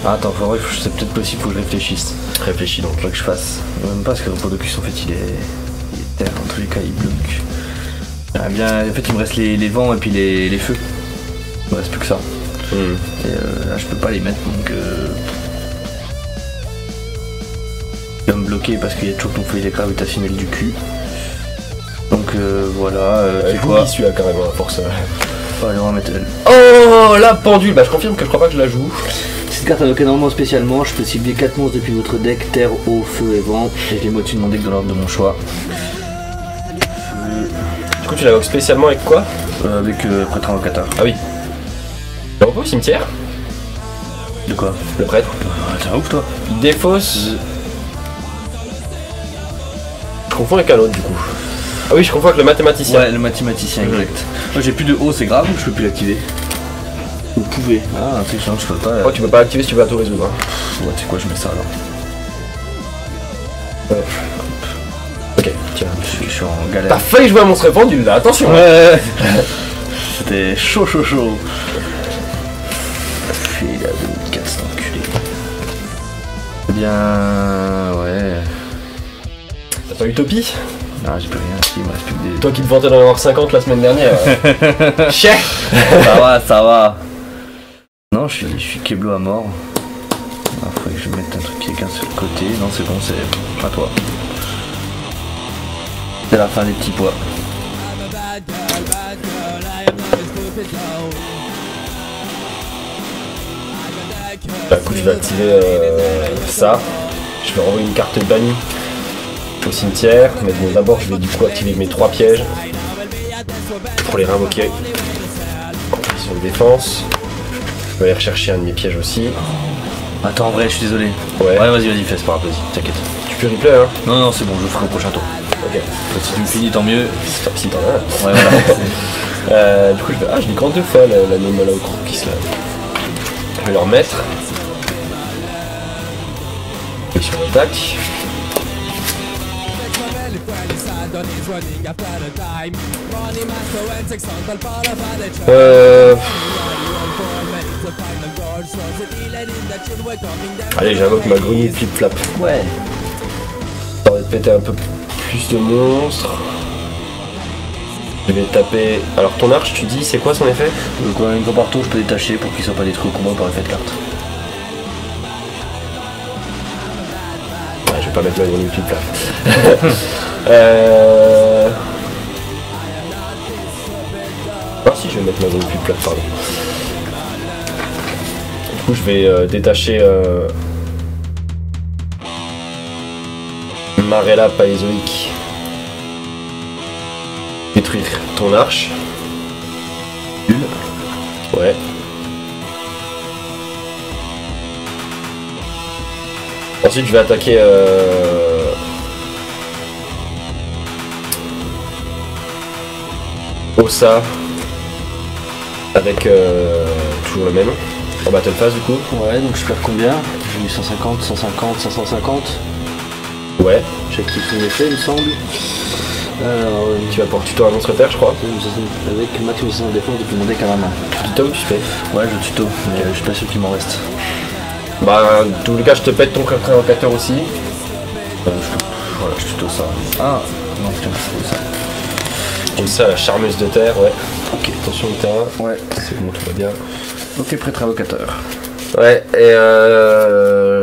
Ah, attends, c'est peut-être possible, faut que je réfléchisse. Réfléchis donc. Faut que je fasse. Même pas parce que le production en fait il est terre, dans tous les cas il bloque. Ah, bien, en fait il me reste les vents et puis les feux. Il me reste plus que ça. Et là je peux pas les mettre donc il va me bloquer parce qu'il y a toujours ton feuille gravitationnel du cul. Donc voilà, c'est quoi? J'y suis là carrément à force. Allez, on va mettre elle. Oh la pendule, bah je confirme que je crois pas que je la joue. Cette carte invoque énormément spécialement, je peux cibler 4 monstres depuis votre deck, terre, eau, feu et vent, et je les mets au-dessus de mon deck dans l'ordre de mon choix. Du coup tu l'invoques spécialement avec quoi? Avec prêtre invocateur. Ah oui. Il repose au cimetière, De quoi? le prêtre. T'es un ouf toi. Il défausse. Je confonds avec un autre du coup. Ah oui, je confonds avec le mathématicien. Ouais, le mathématicien, exact. Moi j'ai plus de eau, c'est grave, je peux plus l'activer. Vous pouvez. Ah, un truc change, je peux pas. Oh, tu peux pas l'activer si tu veux tout résoudre. Hein. Ouais, tu sais quoi, je mets ça alors. Ok, tiens. Je suis en galère. T'as failli jouer à monstre pendule là, attention. Ouais. C'était chaud. Fais la 2400 enculé. Bien, ouais. T'as pas Utopie? Non, j'ai plus rien, il me reste plus que des. Toi qui te vantais d'en avoir 50 la semaine dernière. Chien. Ça va. Non, je suis Keblo à mort. Ah, faudrait que je mette un truc quelqu'un sur le côté. Non, c'est bon, c'est à toi. C'est la fin des petits pois. Bah écoute, je vais activer ça. Je vais renvoyer une carte bannie au cimetière. Mais bon, d'abord, je vais du coup activer mes 3 pièges pour les réinvoquer en position de défense. Je vais aller rechercher un de mes pièges aussi. Attends, en vrai, je suis désolé. Ouais. Vas-y, fais, c'est pas grave, vas-y, t'inquiète. Tu peux replay hein? Non, c'est bon, je le ferai au prochain tour. Ok. Si tu me finis, tant mieux. Si t'en as un. Ouais, voilà. Du coup, je vais l'ai grande 2 fois la Nomala au Crocus là. Je vais le remettre. Oui, sur la tac. Allez, j'invoque ma grenouille flip-flap. Ouais. Ça va péter un peu plus de monstres. Je vais taper. Alors, ton arche, tu dis, c'est quoi son effet? Donc, une fois par tour, je peux détacher pour qu'il soit pas détruit au combat par effet de carte. Ouais, je vais pas mettre ma grenouille flip-flap. Ah, si, je vais mettre ma grenouille flip-flap, pardon. Du coup, je vais détacher Marella Palézoïque. Détruire ton arche. Ouais. Ensuite, je vais attaquer Ossa avec toujours le même en battle phase du coup. Ouais, donc je perds combien? J'ai eu 150, 150, 550. Ouais. J'active son effet, il me semble. Alors, Tu vas pouvoir tuto un monstre terre, je crois. avec maximisation de défense depuis mon deck à la main. Tuto, tu fais. Ouais, je tuto, mais je suis pas sûr qu'il m'en reste. Bah, dans tous les cas, je te pète ton crack invocateur aussi. Voilà, je tuto ça. Ah, non, putain, c'est ça. Comme ça, la charmeuse de terre, ouais. Ok. Attention au terrain. Ouais. C'est bon, tout va bien. Ok, prêtre invocateur. Ouais, et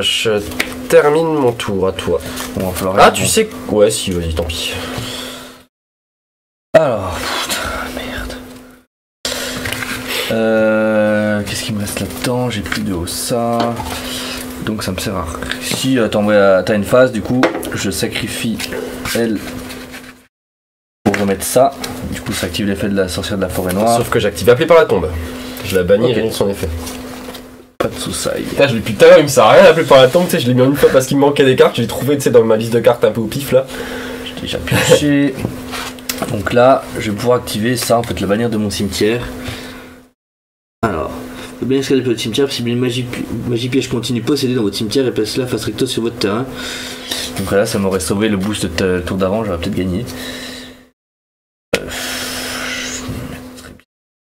je termine mon tour à toi. Bon, va falloir. Ah, tu sais que... Ouais, si, vas-y, tant pis. Alors, putain, merde. Qu'est-ce qu'il me reste là-dedans? J'ai plus de ça. Donc ça me sert à rien. Si t'as une phase, du coup, je sacrifie elle pour remettre ça. Du coup, ça active l'effet de la sorcière de la forêt noire. Sauf que j'active appelé par la tombe. Je la bannis et j'annule son effet. Pas de sous-saille. Putain, je l'ai depuis tout à l'heure, il me sert à rien appelé par la tombe, tu sais, je l'ai mis en une fois parce qu'il me manquait des cartes, je l'ai trouvé, tu sais, dans ma liste de cartes un peu au pif là. J'ai déjà pioché. Donc là, je vais pouvoir activer ça, en fait, la bannière de mon cimetière. Alors, le bien escalader le cimetière, si une magie piège continue possédée dans votre cimetière et place-la face recto sur votre terrain. Donc là, ça m'aurait sauvé le boost de tour d'avant, j'aurais peut-être gagné. Je mettrais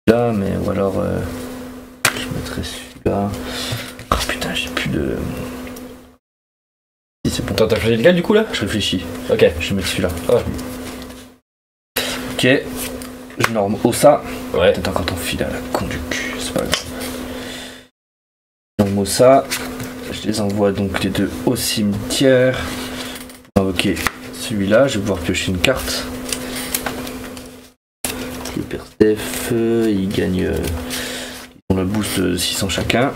là, mais ou alors je mettrais celui-là. Oh putain, j'ai plus de. Si c'est bon. Attends, t'as choisi lequel du coup là? Je réfléchis. Ok. Je vais mettre celui-là. Ah. Ok. Je norme Ossa. Ouais. Peut-être encore ton fil à la con du cul, c'est pas grave. Donc Ossa, je les envoie donc les deux au cimetière. Pour invoquer celui-là, je vais pouvoir piocher une carte. Hyper Steph, il gagne. Ils ont le boost de 600 chacun.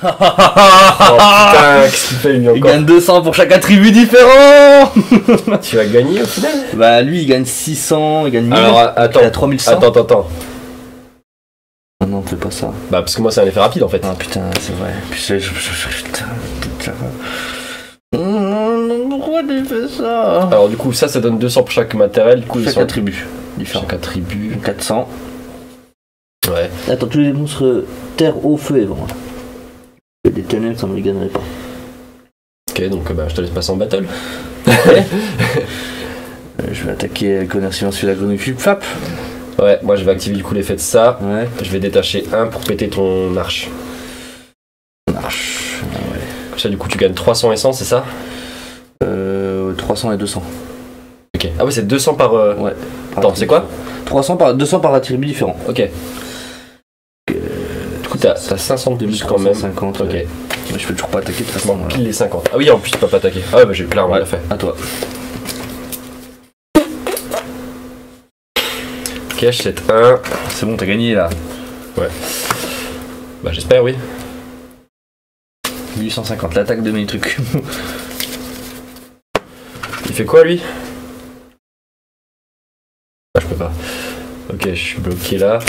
Oh putain, qu'est-ce qu'il fait lui Il encore? gagne 200 pour chaque attribut différent. Tu vas gagner au final? Bah lui il gagne 600, il gagne 1000. Alors attends, il a 3100. attends. Ah non, fais pas ça. Bah parce que moi c'est un effet rapide en fait. Ah putain, c'est vrai. Puis putain, putain. Pourquoi tu fais ça? Alors du coup ça donne 200 pour chaque matériel, du coup Chaque ils sont... attribut différent. Chaque attribut. 400. Ouais. Attends, tous les monstres terre, eau, feu et vent. Des ténèbres, ça me les gagnerait pas. Ok, donc bah je te laisse passer en battle. Je vais attaquer avec honneur silencieux la grenouille flip-flap. Ouais, moi je vais activer du coup l'effet de ça. Ouais. Je vais détacher un pour péter ton arche. Marche. Ouais. Comme ça du coup tu gagnes 300 essence, c'est ça? 300 et 200. Ok. Ah ouais, c'est 200 par... Ouais. Attends, c'est quoi? 200 par attribut différent. Ok. Du coup t'as 500 de plus quand même. 50. Ok. Ouais. Mais je peux toujours pas attaquer de toute façon. Bon, pile les 50. Ah oui, en plus tu peux pas attaquer. Ah ouais, bah j'ai clairement Ouais. bien fait. À toi. Ok, je jette 1. C'est bon, t'as gagné là. Ouais. Bah j'espère, oui. 850, l'attaque de mes trucs. Il fait quoi lui? Ah, je peux pas. Ok, je suis bloqué là.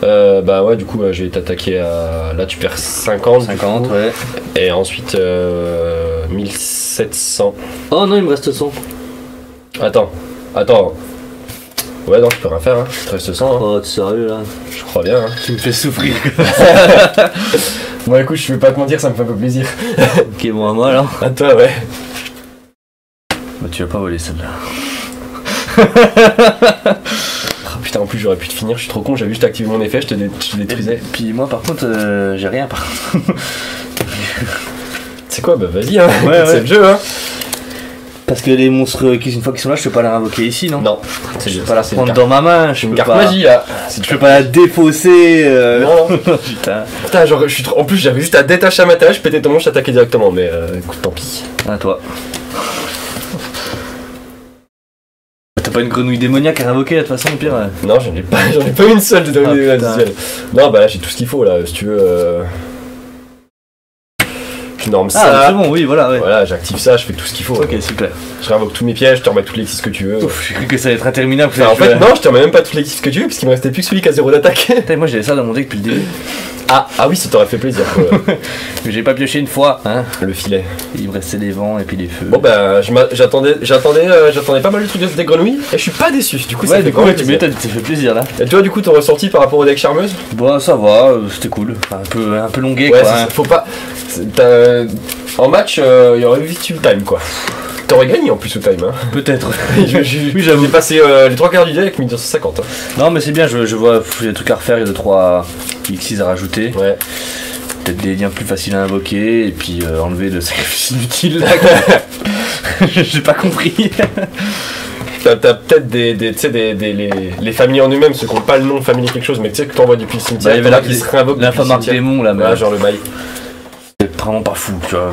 Bah ouais, du coup, je vais t'attaquer à... Là, tu perds 50. 50, ouais. Et ensuite, 1700. Oh non, il me reste 100. Attends. Ouais, non, je peux rien faire, hein. Je reste sans, hein. Oh, t'es sérieux là? Je crois bien, hein. Tu me fais souffrir. Bon, écoute, je vais pas te mentir, ça me fait un peu plaisir. Ok, bon, à moi alors. À toi, ouais. Bah, tu vas pas voler celle-là. Oh, putain, en plus, j'aurais pu te finir, je suis trop con, j'avais juste activé mon effet, je te détruisais. Puis moi, par contre, j'ai rien par contre. C'est quoi? Bah, vas-y, hein. Ouais, C'est ouais. le jeu, hein. Parce que les monstres, une fois qu'ils sont là, je peux pas les invoquer ici, non? Non, Je c'est peux pas la c'est prendre une dans ma main, je une peux carte pas. magie, là. Je peux pas la défausser. Non. Putain. Putain, genre, je suis trop... En plus, j'avais juste à détacher à ma tâche, péter ton manche, t'attaquer directement, mais écoute, tant pis. À toi. T'as pas une grenouille démoniaque à invoquer de toute façon, au pire. Non, j'en ai pas une seule de Ah, donner putain. Non, bah là, j'ai tout ce qu'il faut, là, si tu veux. Je norme Ah, ça. c'est bon, oui, voilà, ouais. Voilà, j'active ça, je fais tout ce qu'il faut. Ok, super. Je réinvoque tous mes pièges, je te remets toutes les exis que tu veux. Ouf, j'ai cru que ça allait être interminable. Enfin, en fait, non, je te remets même pas toutes les exis que tu veux, parce qu'il me restait plus que celui qui a 0 d'attaque. Putain, moi j'avais ça dans mon deck depuis le début. Ah oui, ça t'aurait fait plaisir, quoi. Mais j'ai pas pioché une fois, hein. Le filet. Il me restait des vents et puis des feux. Bon, bah, j'attendais pas mal de trucs des grenouilles, et je suis pas déçu. Du coup, ça ouais, fait du coup, quand ouais, même tu plaisir. m'étonnes, ça fait plaisir là. Et toi, du coup, ton ressenti par rapport au deck charmeuse? Bon, ça va, c'était cool. Enfin, un peu longué Ouais, quoi. c'est Hein. ça, faut pas. En match, il y aurait eu vite eu le time, quoi. T'aurais gagné en plus au time, hein. Peut-être. Oui, j'avoue. J'ai passé les 3 quarts du deck avec 1250. Hein. Non, mais c'est bien, je vois, il y a des trucs à refaire, il y a 2-3 X6 à rajouter. Ouais. Peut-être des liens plus faciles à invoquer et puis enlever le sacrifice inutile là. J'ai pas compris. T'as peut-être les familles en eux-mêmes, ceux qui n'ont pas le nom famille quelque chose, mais tu sais que t'envoies depuis le cimetière, Bah, il y avait t'en as la- qui se réinvoquent depuis le L'infâme cimetière. démon là, mais Voilà, genre le mail. c'est vraiment pas fou, tu vois.